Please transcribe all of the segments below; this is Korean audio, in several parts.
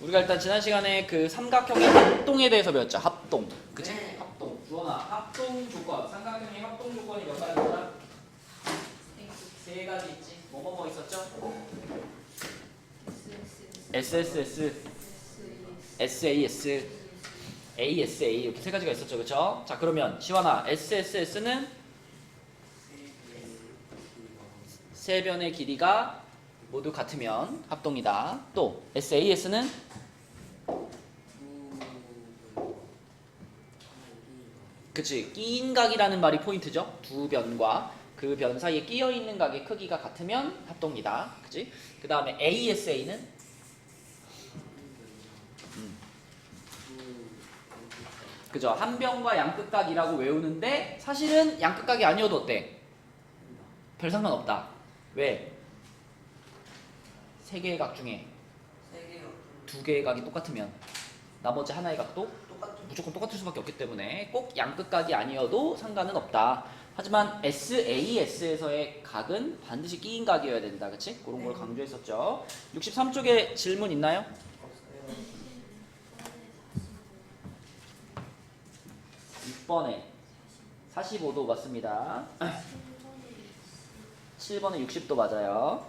우리가 일단 지난 시간에 그 삼각형의 합동에 대해서 배웠죠. 합동. 그치? 네. 합동. 주원아, 합동 조건. 삼각형의 합동 조건이 몇 가지더라? 세 가지 있지. 뭐뭐뭐 있었죠? SSS, SAS, ASA 이렇게 세 가지가 있었죠. 그쵸? 자, 그러면 시완아, SSS는 세 변의 길이가 모두 같으면 합동이다. 또 SAS는 그치, 끼인 각이라는 말이 포인트죠. 두 변과 그 변 사이에 끼어 있는 각의 크기가 같으면 합동이다. 그치? 그 다음에 ASA는 그죠? 한 변과 양끝각이라고 외우는데 사실은 양끝각이 아니어도 어때? 별 상관없다. 왜? 세 개의 각 중에 두 개의 각이 똑같으면 나머지 하나의 각도 무조건 똑같을 수밖에 없기 때문에 꼭 양끝각이 아니어도 상관은 없다. 하지만 SAS에서의 각은 반드시 끼인 각이어야 된다. 그치? 그런 걸 강조했었죠. 63쪽에 질문 있나요? 6번에 45도 맞습니다. 7번에 60도 맞아요.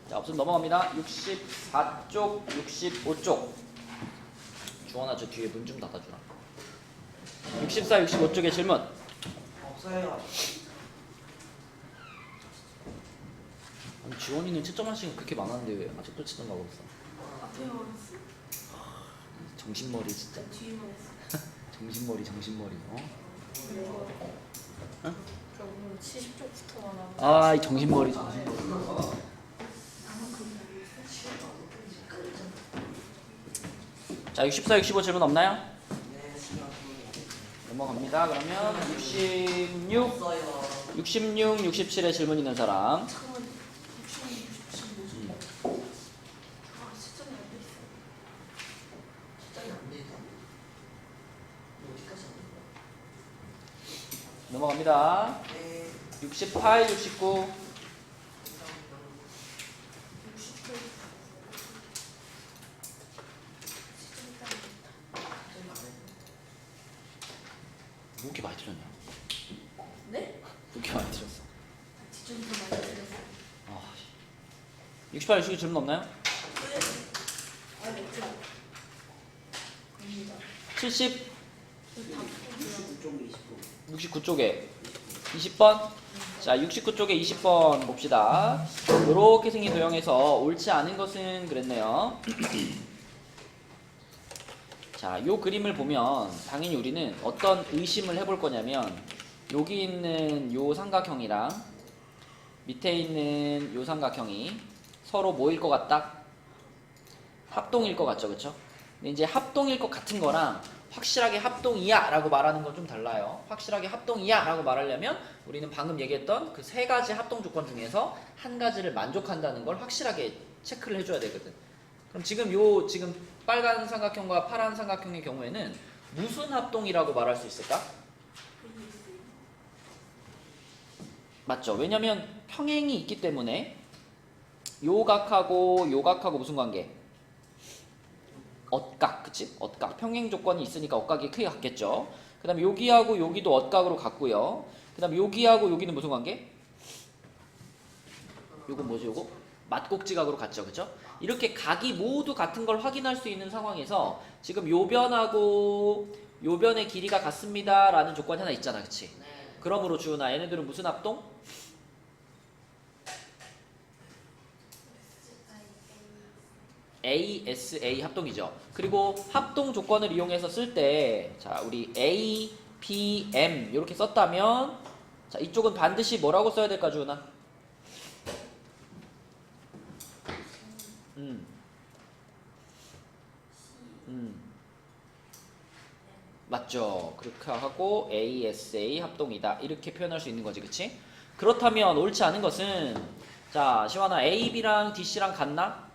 자, 없으면 넘어갑니다. 64쪽, 65쪽. 주원아, 저 뒤에 문 좀 닫아주라. 64, 65쪽의 질문. 없어요. 아니, 지원이는 채점 할 시간 그렇게 많았는데 왜 아직도 채점 가고 있어? 앞에 말했어? 정신머리 진짜. 뒤에 말했어? 정신머리. 어? 응? 저 오늘 70쪽부터 나와. 아, 이 정신머리. 자, 64, 65 질문 없나요? 네, 시간 넘어갑니다. 그러면 66, 없어요. 66, 67에 질문 있는 사람. 잠깐만. 60, 60 뭐지? 아, 시점이 안 돼 있어. 시간이 안 돼서. 어디까지 안 돼? 넘어갑니다. 네. 68, 69. 60도. 시점이 딱 시간이 안 돼. 뭐 이렇게 많이 틀렸냐? 네? 뭐 이렇게 많이 틀렸어? 지점이 더 많이 들렸어. 아, 68, 69 질문 없나요? 네. 아, 없죠. 갑니다. 70, 다 풀고요. 69쪽에 20번. 자, 69쪽에 20번 봅시다. 이렇게 생긴 도형에서 옳지 않은 것은 그랬네요. 자, 요 그림을 보면 당연히 우리는 어떤 의심을 해볼 거냐면 여기 있는 요 삼각형이랑 밑에 있는 요 삼각형이 서로 뭐일 것 같다? 합동일 것 같죠, 그쵸? 근데 이제 합동일 것 같은 거랑 확실하게 합동이야 라고 말하는 건 좀 달라요. 확실하게 합동이야 라고 말하려면 우리는 방금 얘기했던 그 세 가지 합동 조건 중에서 한 가지를 만족한다는 걸 확실하게 체크를 해줘야 되거든. 그럼 지금 빨간 삼각형과 파란 삼각형의 경우에는 무슨 합동이라고 말할 수 있을까? 맞죠? 왜냐면 평행이 있기 때문에 요 각하고 무슨 관계? 엇각, 그치? 엇각. 평행 조건이 있으니까 엇각이 크게 같겠죠. 그 다음에 여기하고 여기도 엇각으로 같고요. 그 다음에 여기하고 여기는 무슨 관계? 요거 뭐지, 요거? 맞곡지각으로 같죠, 그쵸? 이렇게 각이 모두 같은 걸 확인할 수 있는 상황에서 지금 요 변하고 요 변의 길이가 같습니다 라는 조건이 하나 있잖아, 그치? 네. 그러므로 주은아, 얘네들은 무슨 합동? ASA 합동이죠. 그리고 합동 조건을 이용해서 쓸 때, 자, 우리 A, P, M 이렇게 썼다면, 자, 이쪽은 반드시 뭐라고 써야 될까, 주은아? 맞죠. 그렇게 하고 ASA 합동이다. 이렇게 표현할 수 있는 거지, 그치? 그렇다면 옳지 않은 것은, 자, 시완아, AB랑 DC랑 같나?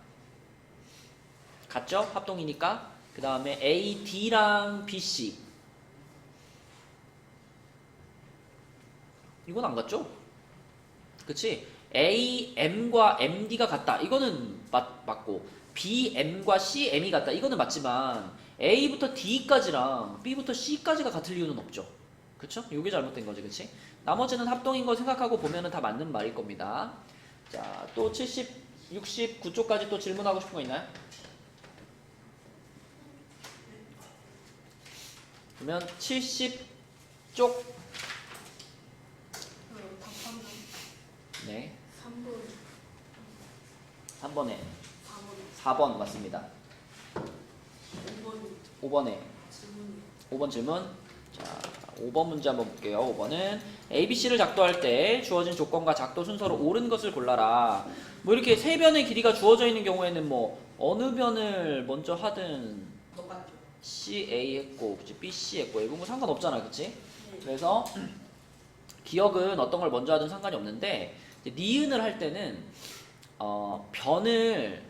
같죠? 합동이니까. 그 다음에 AD랑 BC. 이건 안 같죠? 그치? AM과 MD가 같다. 이거는 맞고 BM과 CM이 같다. 이거는 맞지만 A부터 D까지랑 B부터 C까지가 같을 이유는 없죠. 그쵸? 이게 잘못된 거지, 그치? 나머지는 합동인 거 생각하고 보면은 다 맞는 말일 겁니다. 자, 또 70, 69쪽까지 또 질문하고 싶은 거 있나요? 그러면 70쪽 답하면 네, 3번, 3번에 4번, 4번 맞습니다. 5번 5번에 질문이 5번 질문. 자, 5번 문제 한번 볼게요. 5번은 ABC를 작도할 때 주어진 조건과 작도 순서로 옳은 것을 골라라. 뭐 이렇게 세 변의 길이가 주어져 있는 경우에는 뭐 어느 변을 먼저 하든 똑같죠. CA 했고, 그치? BC 했고, 이거 뭐 상관없잖아, 그치? 네. 그래서 기억은 어떤 걸 먼저 하든 상관이 없는데 이제 니은을 할 때는 변을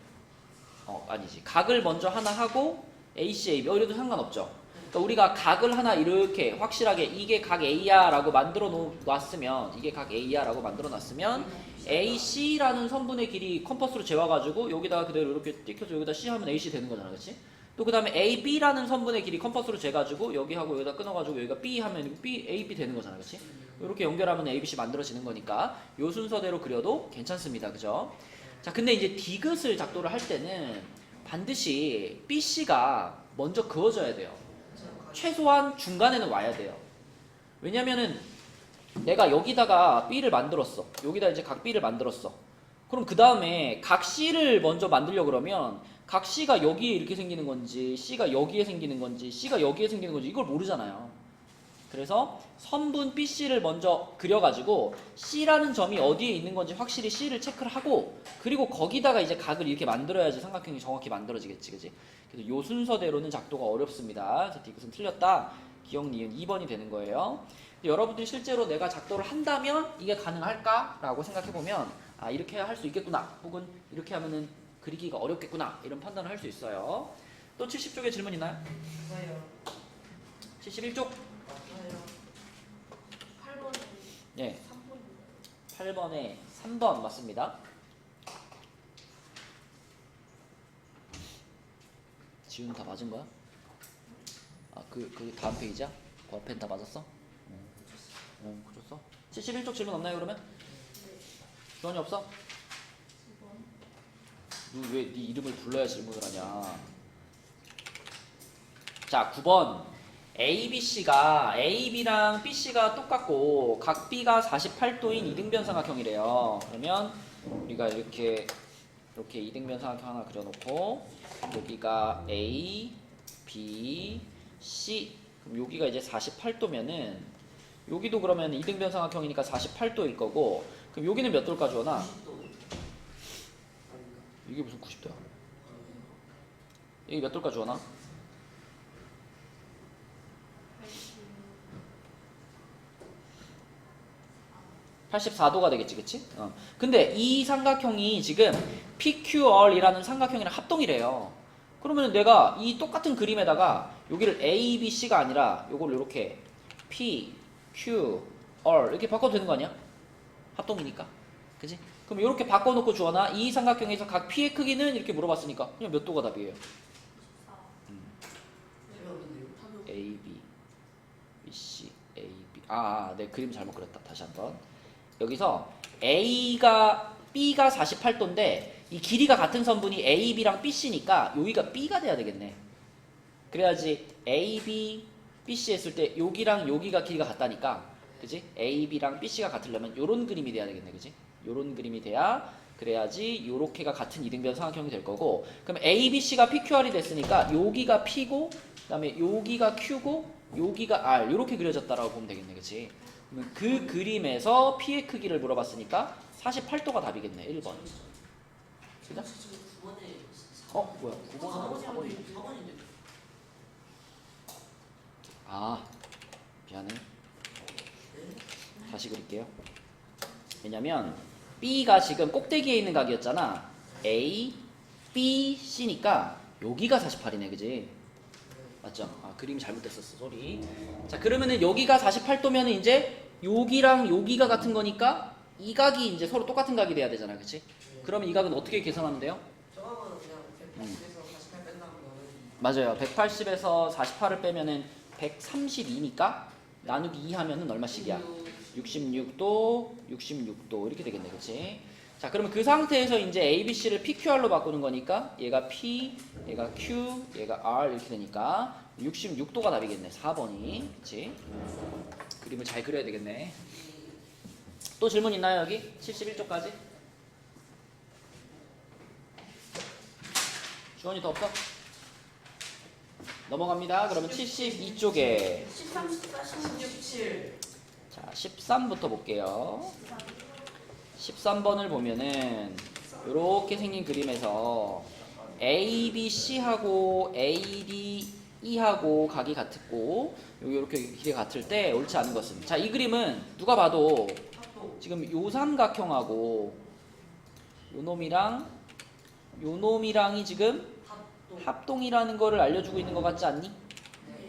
아니지 각을 먼저 하나 하고 AC, AB 이래도 상관없죠. 그러니까 우리가 각을 하나 이렇게 확실하게 이게 각 A야 라고 만들어 놨으면 이게 각 A야 라고 만들어 놨으면 AC라는 선분의 길이 컴퍼스로 재와가지고 여기다가 그대로 이렇게 띄켜서 여기다 C 하면 AC 되는 거잖아, 그치? 또 그 다음에 AB라는 선분의 길이 컴퍼스로 재가지고 여기하고 여기다 끊어가지고 여기가 B 하면 B, AB 되는 거잖아, 그치? 이렇게 연결하면 ABC 만들어지는 거니까 요 순서대로 그려도 괜찮습니다, 그죠? 자, 근데 이제 디귿을 작도를 할 때는 반드시 BC가 먼저 그어져야 돼요. 최소한 중간에는 와야 돼요. 왜냐면은 내가 여기다가 B를 만들었어. 여기다 이제 각 B를 만들었어. 그럼 그 다음에 각 C를 먼저 만들려고 그러면 각 C가 여기에 이렇게 생기는 건지 C가 여기에 생기는 건지 C가 여기에 생기는 건지 이걸 모르잖아요. 그래서 선분 BC를 먼저 그려가지고 C라는 점이 어디에 있는 건지 확실히 C를 체크를 하고 그리고 거기다가 이제 각을 이렇게 만들어야지 삼각형이 정확히 만들어지겠지, 그지? 그래서 요 순서대로는 작도가 어렵습니다. 그래서 디귿은 틀렸다. 기억 니은 2번이 되는 거예요. 여러분들이 실제로 내가 작도를 한다면 이게 가능할까? 라고 생각해보면 아, 이렇게 할 수 있겠구나 혹은 이렇게 하면은 그리기가 어렵겠구나 이런 판단을 할 수 있어요. 또 70쪽에 질문 있나요? 맞아요. 71쪽. 맞아요. 8번에 네, 3번입니다. 8번에 3번 맞습니다. 지훈 다 맞은 거야? 아, 그 다음 페이지야? 그 앞엔 다 맞았어? 그랬어? 71쪽 질문 없나요, 그러면? 주원이 없어? 2번, 너 왜 네 이름을 불러야 질문을 하냐? 자, 9번. ABC가 AB랑 BC가 똑같고 각 B가 48도인 이등변 삼각형이래요. 그러면 우리가 이렇게 이등변 삼각형 하나 그려놓고 여기가 A, B, C. 그럼 여기가 이제 48도면은 여기도 그러면 이등변 삼각형이니까 48도일 거고 그럼 여기는 몇 도일까 주원아? 90도. 이게 무슨 90도야? 여기 몇 도일까 주원아? 84도가 되겠지, 그치? 근데 이 삼각형이 지금 PQR이라는 삼각형이랑 합동이래요. 그러면 내가 이 똑같은 그림에다가 여기를 A, B, C가 아니라 요거를 이렇게 P, Q, R 이렇게 바꿔도 되는 거 아니야? 합동이니까. 그치? 그럼 이렇게 바꿔놓고 주어나 이 삼각형에서 각 P의 크기는 이렇게 물어봤으니까 그냥 몇 도가 답이에요? 24. A, B, B, C, A, B. 내 그림 잘못 그렸다. 다시 한번. 여기서 B가 48도인데 이 길이가 같은 선분이 AB랑 BC니까 여기가 B가 돼야 되겠네. 그래야지 AB, BC 했을 때 여기랑 여기가 길이가 같다니까. 그지? AB랑 BC가 같으려면 요런 그림이 돼야 되겠네. 그지? 요런 그림이 돼야 그래야지 요렇게가 같은 이등변 삼각형이 될 거고 그럼 ABC가 PQR이 됐으니까 여기가 P고 그다음에 여기가 Q고 여기가 R 요렇게 그려졌다라고 보면 되겠네. 그치? 그러면 그 그림에서 P의 크기를 물어봤으니까 48도가 답이겠네. 1번. 그죠? 뭐야? 9번하고 4번이. 미안해. 다시 그릴게요. 왜냐면 B가 지금 꼭대기에 있는 각이었잖아. A, B, C니까 여기가 48이네. 그지? 맞죠? 그림이 잘못됐었어. 소리. 자, 그러면은 여기가 48도면은 이제 여기랑 여기가 같은 거니까 이 각이 이제 서로 똑같은 각이 돼야 되잖아, 그렇지? 네. 그러면 이 각은 어떻게 계산하면 돼요? 저거는 그냥 180에서 48 뺀다면 맞아요. 180에서 48을 빼면은 132니까 나누기 2 하면은 얼마씩이야? 66도, 66도 이렇게 되겠네, 그렇지? 자, 그러면 그 상태에서 이제 A, B, C를 PQR로 바꾸는 거니까 얘가 P, 얘가 Q, 얘가 R 이렇게 되니까 66도가 답이겠네, 4번이, 그렇지? 그림을 잘 그려야 되겠네. 또 질문 있나요, 여기? 71쪽까지? 주원이 더 없어? 넘어갑니다. 그러면 72쪽에 13, 14, 16, 7 자, 13부터 볼게요. 13번을 보면은 이렇게 생긴 그림에서 A, B, C하고 A, D, E하고 각이 같고 여기 이렇게 길이가 같을 때 옳지 않은 것은, 자, 이 그림은 누가 봐도 지금 요 삼각형하고 요 놈이랑이 지금 합동이라는 거를 알려주고 있는 것 같지 않니?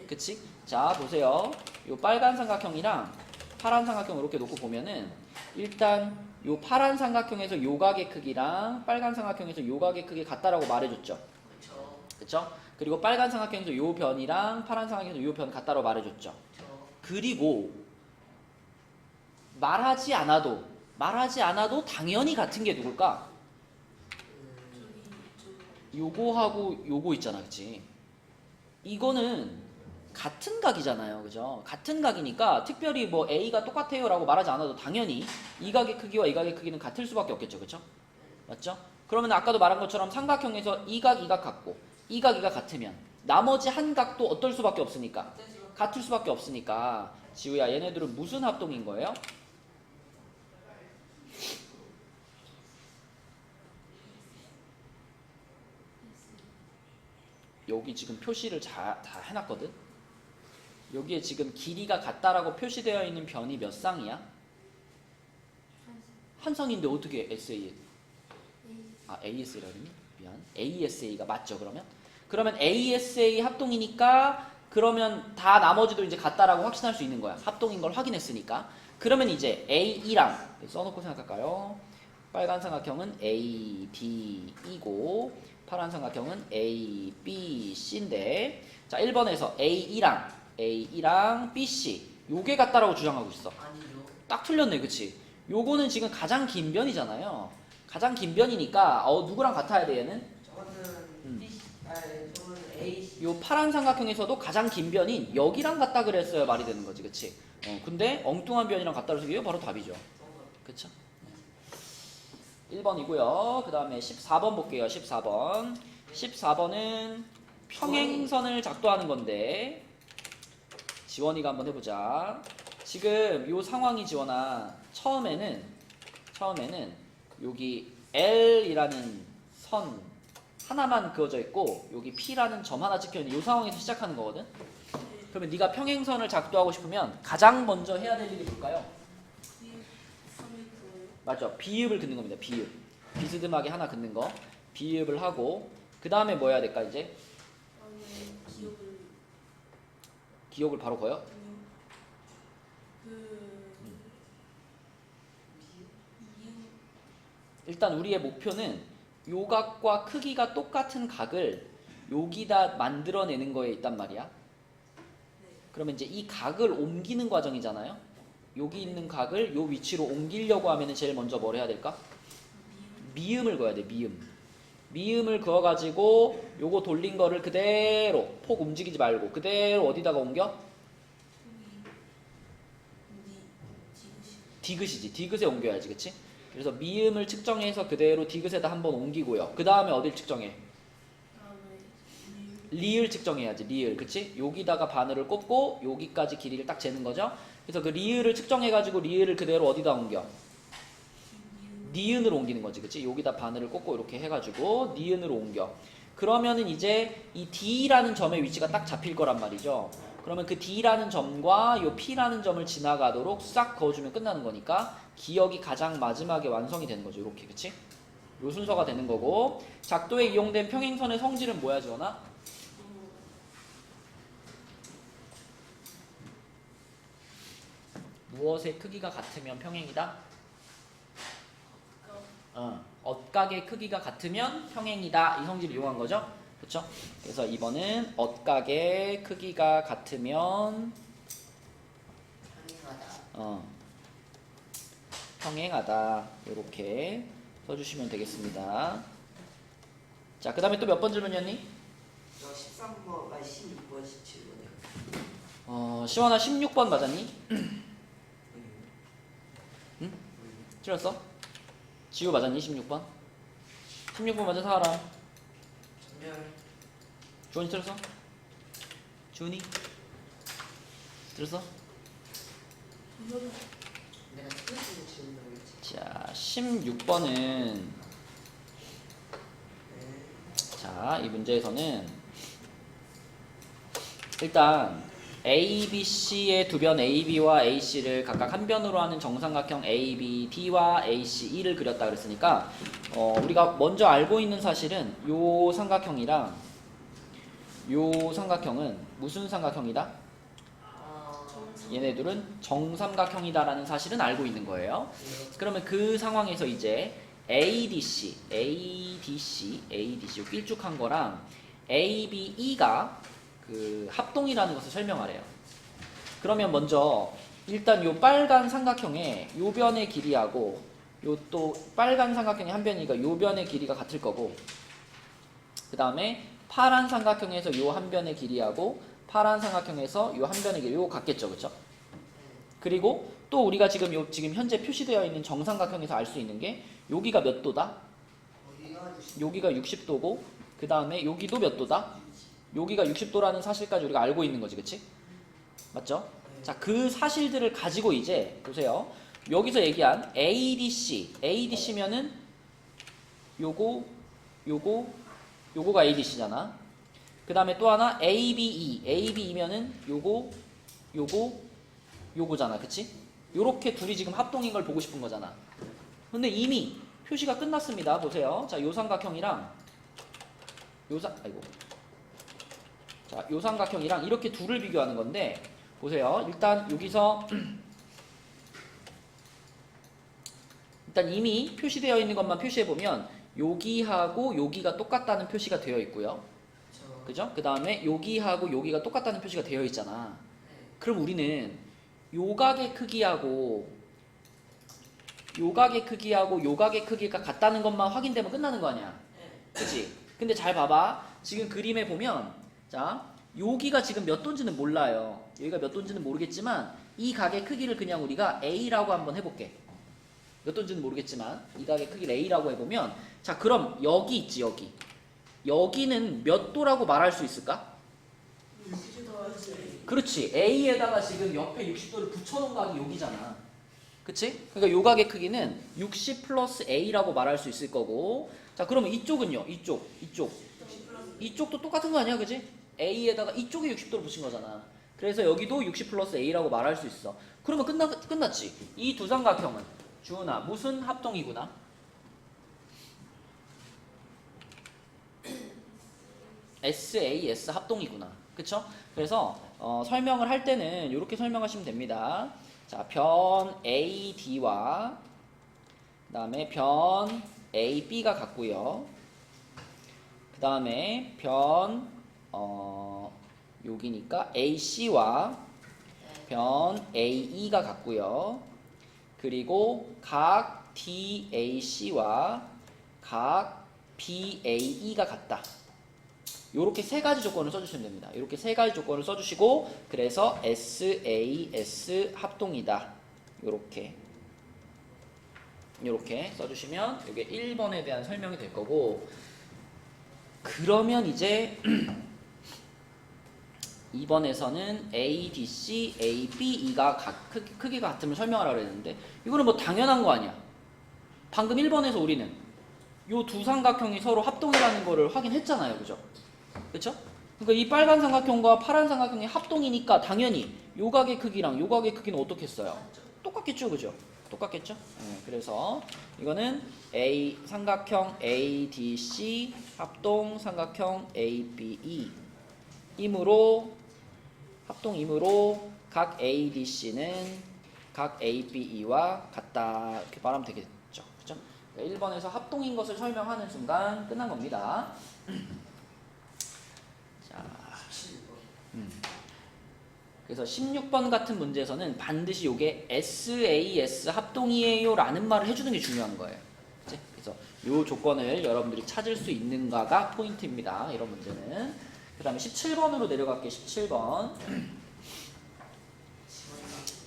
그치? 자, 보세요. 요 빨간 삼각형이랑 파란 삼각형 이렇게 놓고 보면은 일단 요 파란 삼각형에서 요 각의 크기랑 빨간 삼각형에서 요 각의 크기 같다라고 말해줬죠. 그쵸 그쵸? 그리고 빨간 삼각형에서 요 변이랑 파란 삼각형에서 요 변 같다라고 말해줬죠. 그리고 말하지 않아도 당연히 같은 게 누굴까? 요거하고 요거 있잖아, 그치? 이거는 같은 각이잖아요, 그죠? 같은 각이니까 특별히 뭐 A가 똑같아요 라고 말하지 않아도 당연히 이 각의 크기와 이 각의 크기는 같을 수밖에 없겠죠, 그쵸? 맞죠? 그러면 아까도 말한 것처럼 삼각형에서 이 각, 이 각 같고 이 각, 이 각 같으면 나머지 한 각도 어떨 수밖에 없으니까 같을 수밖에 없으니까 지우야, 얘네들은 무슨 합동인 거예요? 여기 지금 표시를 다 해놨거든? 여기에 지금 길이가 같다라고 표시되어 있는 변이 몇 쌍이야? 한 쌍인데 어떻게 SA? 아, ASA라고 했니? 미안. ASA가 맞죠, 그러면? 그러면 ASA 합동이니까 그러면 다 나머지도 이제 같다라고 확신할 수 있는 거야. 합동인 걸 확인했으니까. 그러면 이제 A2랑 써놓고 생각할까요? 빨간 삼각형은 A, D, E고 파란 삼각형은 A, B, C인데, 자, 1번에서 A2랑 B, C 요게 같다라고 주장하고 있어. 아니죠 딱 틀렸네, 그치? 요거는 지금 가장 긴 변이잖아요. 가장 긴 변이니까 누구랑 같아야 돼, 얘는? 저거는 저거는 A 요 파란 삼각형에서도 가장 긴 변인 여기랑 같다 그랬어야 말이 되는 거지, 그치? 근데 엉뚱한 변이랑 같다 그래서 이게 바로 답이죠. 그쵸? 1번이고요. 그 다음에 14번 볼게요. 14번. 14번은 평행선을 작도하는 건데 지원이가 한번 해보자. 지금 요 상황이 지원아, 처음에는 여기 L이라는 선 하나만 그어져 있고 여기 P라는 점 하나 찍혀 있는 요 상황에서 시작하는 거거든. 그러면 네가 평행선을 작도하고 싶으면 가장 먼저 해야 될 일이 뭘까요? 맞죠? 비읍을 긋는 겁니다. 비읍. 비스듬하게 하나 긋는 거. 비읍을 하고 그 다음에 뭐 해야 될까 이제? 기억을 바로 거요? 일단 우리의 목표는 요 각과 크기가 똑같은 각을 여기다 만들어내는 거에 있단 말이야. 그러면 이제 이 각을 옮기는 과정이잖아요. 여기 있는 각을 요 위치로 옮기려고 하면 제일 먼저 뭘 해야 될까? 미음을 그어야 돼. 미음을 그어가지고 요거 돌린 거를 그대로 폭 움직이지 말고 그대로 어디다가 옮겨? 디귿이지. 디귿에 옮겨야지, 그치? 그래서 미음을 측정해서 그대로 디귿에다 한번 옮기고요. 그 다음에 어딜 측정해? 리을 측정해야지. 리을, 그치? 여기다가 바늘을 꼽고 여기까지 길이를 딱 재는 거죠. 그래서 그 리을을 측정해가지고 리을을 그대로 어디다 옮겨? 니은으로 옮기는 거지, 그치? 여기다 바늘을 꽂고 이렇게 해가지고 니은으로 옮겨. 그러면은 이제 이 D라는 점의 위치가 딱 잡힐 거란 말이죠. 그러면 그 D라는 점과 요 P라는 점을 지나가도록 싹 그어주면 끝나는 거니까 기억이 가장 마지막에 완성이 되는 거죠. 이렇게, 그치? 요 순서가 되는 거고, 작도에 이용된 평행선의 성질은 뭐야, 지원아? 무엇의 크기가 같으면 평행이다? 엇각의 크기가 같으면 평행이다. 이 성질을 이용한 거죠. 그렇죠? 그래서 2번은 엇각의 크기가 같으면 가능하다. 평행하다. 이렇게 써주시면 되겠습니다. 자, 그 다음에 또 몇 번 질문이었니? 저 13번, 아니 16번, 17번이요. 시원아 16번 맞았니? 응? 틀렸어? 지우 맞았니? 16번? 16번 맞아 사하라. 전멸. 주원이 틀렸어? 주은이? 틀렸어? 내가 스트레스 질문하겠지. 자, 16번은 자, 이 문제에서는 일단 A, B, C의 두 변 AB와 AC를 각각 한 변으로 하는 정삼각형 ABD와 ACE를 그렸다 그랬으니까 우리가 먼저 알고 있는 사실은 요 삼각형이랑 요 삼각형은 무슨 삼각형이다? 얘네들은 정삼각형이다라는 사실은 알고 있는 거예요. 그러면 그 상황에서 이제 ADC 요 길쭉한 거랑 ABE가 그 합동이라는 것을 설명하래요. 그러면 먼저 일단 요 빨간 삼각형의 요 변의 길이하고 요 또 빨간 삼각형의 한 변이니까 요 변의 길이가 같을 거고, 그 다음에 파란 삼각형에서 요 한 변의 길이하고 파란 삼각형에서 요 한 변의 길이 요 같겠죠, 그렇죠? 그리고 또 우리가 지금 현재 표시되어 있는 정삼각형에서 알 수 있는 게 여기가 몇 도다? 여기가 60도고 그 다음에 여기도 몇 도다? 여기가 60도라는 사실까지 우리가 알고 있는 거지, 그치? 맞죠? 자, 그 사실들을 가지고 이제 보세요. 여기서 얘기한 ADC면은 요거가 ADC잖아. 그 다음에 또 하나 ABE면은 요거잖아, 그치? 요렇게 둘이 지금 합동인 걸 보고 싶은 거잖아. 근데 이미 표시가 끝났습니다. 보세요. 자, 요 삼각형이랑 요 삼각형이랑 이렇게 둘을 비교하는 건데, 보세요. 일단 여기서 일단 이미 표시되어 있는 것만 표시해 보면 여기하고 여기가 똑같다는 표시가 되어 있고요. 그죠? 그 다음에 여기하고 여기가 똑같다는 표시가 되어 있잖아. 그럼 우리는 요각의 크기하고 요각의 크기가 같다는 것만 확인되면 끝나는 거 아니야. 그치? 근데 잘 봐봐. 지금 그림에 보면, 자, 여기가 지금 몇 도인지는 몰라요. 여기가 몇 도인지는 모르겠지만 이 각의 크기를 그냥 우리가 A라고 한번 해볼게. 몇 도인지는 모르겠지만 이 각의 크기를 A라고 해보면, 자, 그럼 여기 있지, 여기는 몇 도라고 말할 수 있을까? 그렇지. A에다가 지금 옆에 60도를 붙여놓은 각이 여기잖아. 그치? 그러니까 요 각의 크기는 60 플러스 A라고 말할 수 있을 거고, 자, 그러면 이쪽은요? 이쪽도 똑같은 거 아니야, 그치? A에다가 이쪽에 60도를 붙인 거잖아. 그래서 여기도 60 플러스 A라고 말할 수 있어. 그러면 끝났지? 이 두 삼각형은 주은아 무슨 합동이구나? SAS 합동이구나. 그쵸? 그래서 설명을 할 때는 이렇게 설명하시면 됩니다. 자, 변 AD와 그 다음에 변 AB가 같고요. 그 다음에 변 여기니까 AC와 변 AE가 같고요. 그리고 각 DAC와 각 BAE가 같다. 요렇게 세 가지 조건을 써주시면 됩니다. 이렇게 세 가지 조건을 써주시고, 그래서 SAS 합동이다. 요렇게 써주시면 이게 1번에 대한 설명이 될 거고, 그러면 이제 2번에서는 ADC, ABE가 각 크기가 같으면 설명하라고 그랬는데, 이거는 뭐 당연한 거 아니야. 방금 1번에서 우리는 요 두 삼각형이 서로 합동이라는 거를 확인했잖아요, 그죠? 그쵸? 그러니까 이 빨간 삼각형과 파란 삼각형이 합동이니까 당연히 요 각의 크기랑 요 각의 크기는 어떻게 써요? 똑같겠죠, 그죠? 똑같겠죠? 네, 그래서 이거는 삼각형 ADC 합동 삼각형 ABE 합동이므로 각 ADC는 각 ABE와 같다. 이렇게 말하면 되겠죠, 그죠? 1번에서 합동인 것을 설명하는 순간 끝난 겁니다. 자, 17번. 그래서 16번 같은 문제에서는 반드시 요게 SAS 합동이에요 라는 말을 해주는 게 중요한 거예요. 그치? 그래서 요 조건을 여러분들이 찾을 수 있는가가 포인트입니다. 이런 문제는. 그 다음에 17번으로 내려갈게요. 17번.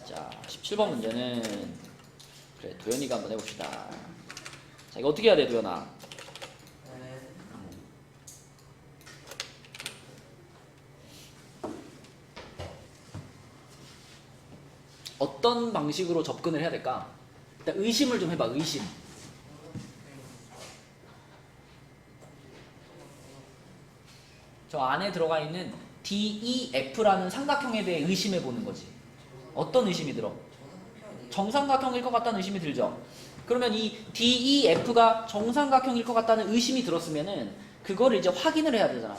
자, 17번 문제는 그래, 도현이가 한번 해봅시다. 자, 이거 어떻게 해야 돼, 도현아? 네. 어떤 방식으로 접근을 해야 될까? 일단 의심을 좀 해봐. 의심. 저 안에 들어가 있는 DEF라는 삼각형에 대해 의심해 보는 거지. 어떤 의심이 들어? 정삼각형일 것 같다는 의심이 들죠. 그러면 이 DEF가 정삼각형일 것 같다는 의심이 들었으면은 그거를 이제 확인을 해야 되잖아.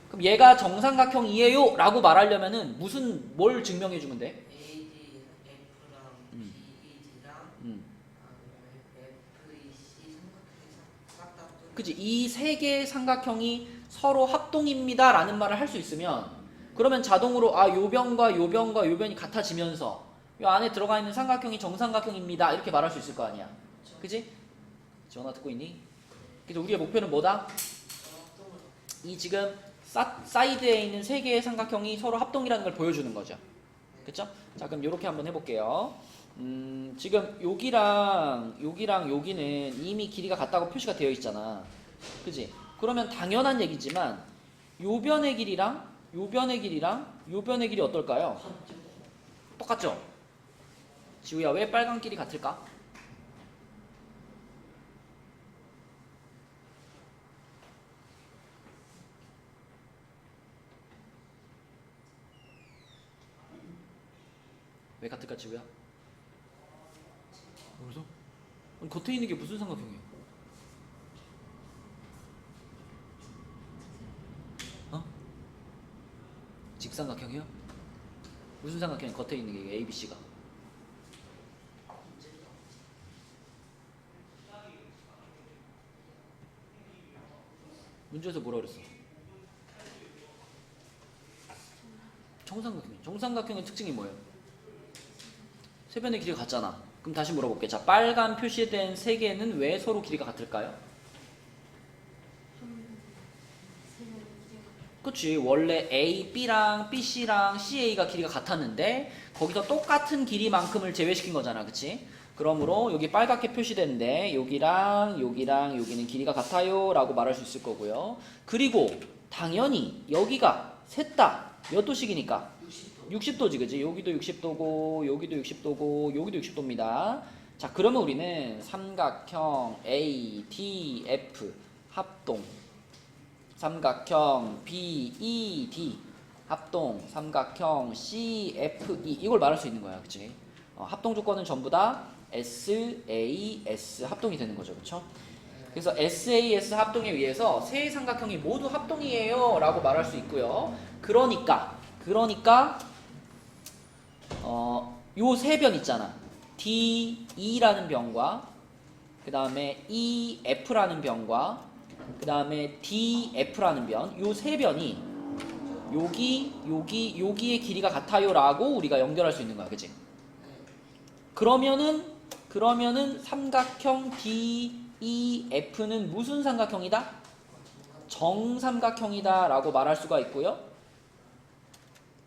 그럼 얘가 정삼각형이에요 라고 말하려면은 뭘 증명해 주면 돼? AD, F랑 BED랑 FEC 삼각형이 그치? 이 세 개의 삼각형이 서로 합동입니다 라는 말을 할 수 있으면 그러면 자동으로 아, 요 변과 요 변과 요 변이 같아지면서 요 안에 들어가 있는 삼각형이 정삼각형입니다 이렇게 말할 수 있을 거 아니야. 그치? 전화 듣고 있니? 그래서 우리의 목표는 뭐다? 이 지금 사이드에 있는 세 개의 삼각형이 서로 합동이라는 걸 보여주는 거죠. 그쵸? 자, 그럼 이렇게 한번 해볼게요. 지금 여기랑 여기는 이미 길이가 같다고 표시가 되어 있잖아. 그치? 그러면 당연한 얘기지만 요 변의 길이랑 요 변의 길이랑 요 변의 길이 어떨까요? 똑같죠? 지우야, 왜 빨간 길이 같을까? 왜 같을까, 지우야? 모르죠? 겉에 있는 게 무슨 삼각형이야? 어? 직삼각형이요? 무슨 삼각형이 겉에 있는 게 A, B, C가? 문제에서 뭐라 그랬어? 정삼각형. 정삼각형의 특징이 뭐예요? 세 변의 길이가 같잖아. 그럼 다시 물어볼게. 자, 빨간 표시된 세 개는 왜 서로 길이가 같을까요? 그치. 원래 A, B랑 B, C랑 CA가 길이가 같았는데 거기서 똑같은 길이만큼을 제외시킨 거잖아. 그치? 그러므로 여기 빨갛게 표시된데 여기랑 여기는 길이가 같아요 라고 말할 수 있을 거고요. 그리고 당연히 여기가 셋 다 몇 도씩이니까? 60도지, 그지? 여기도 60도고, 여기도 60도고, 여기도 60도입니다. 자, 그러면 우리는 삼각형 ADF 합동, 삼각형 BED 합동, 삼각형 CFE 이걸 말할 수 있는 거야, 그치? 합동 조건은 전부 다 SAS 합동이 되는 거죠, 그쵸? 그래서 SAS 합동에 의해서 세 삼각형이 모두 합동이에요 라고 말할 수 있고요. 그러니까 요 세 변 있잖아. DE라는 변과 그 다음에 EF라는 변과 그 다음에 DF라는 변, 요 세 변이 여기의 길이가 같아요 라고 우리가 연결할 수 있는 거야, 그치? 그러면은 삼각형 DEF는 무슨 삼각형이다? 정삼각형이다 라고 말할 수가 있고요.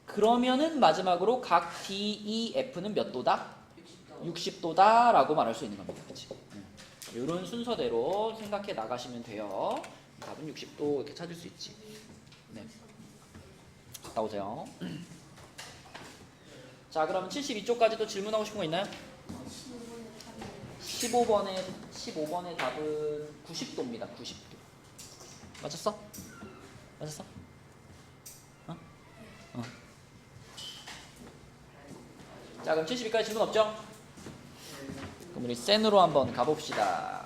그러면은 마지막으로 각 DEF는 몇 도다? 60도다 라고 말할 수 있는 겁니다. 그치? 이런 순서대로 생각해 나가시면 돼요. 답은 60도 이렇게 찾을 수 있지. 네. 갔다 오세요. 자, 그럼 72쪽까지도 질문하고 싶은 거 있나요? 15번의 답은 90도입니다. 90도. 맞았어? 맞았어? 자, 그럼 72까지 질문 없죠? 그럼 우리 센으로 한번 가봅시다.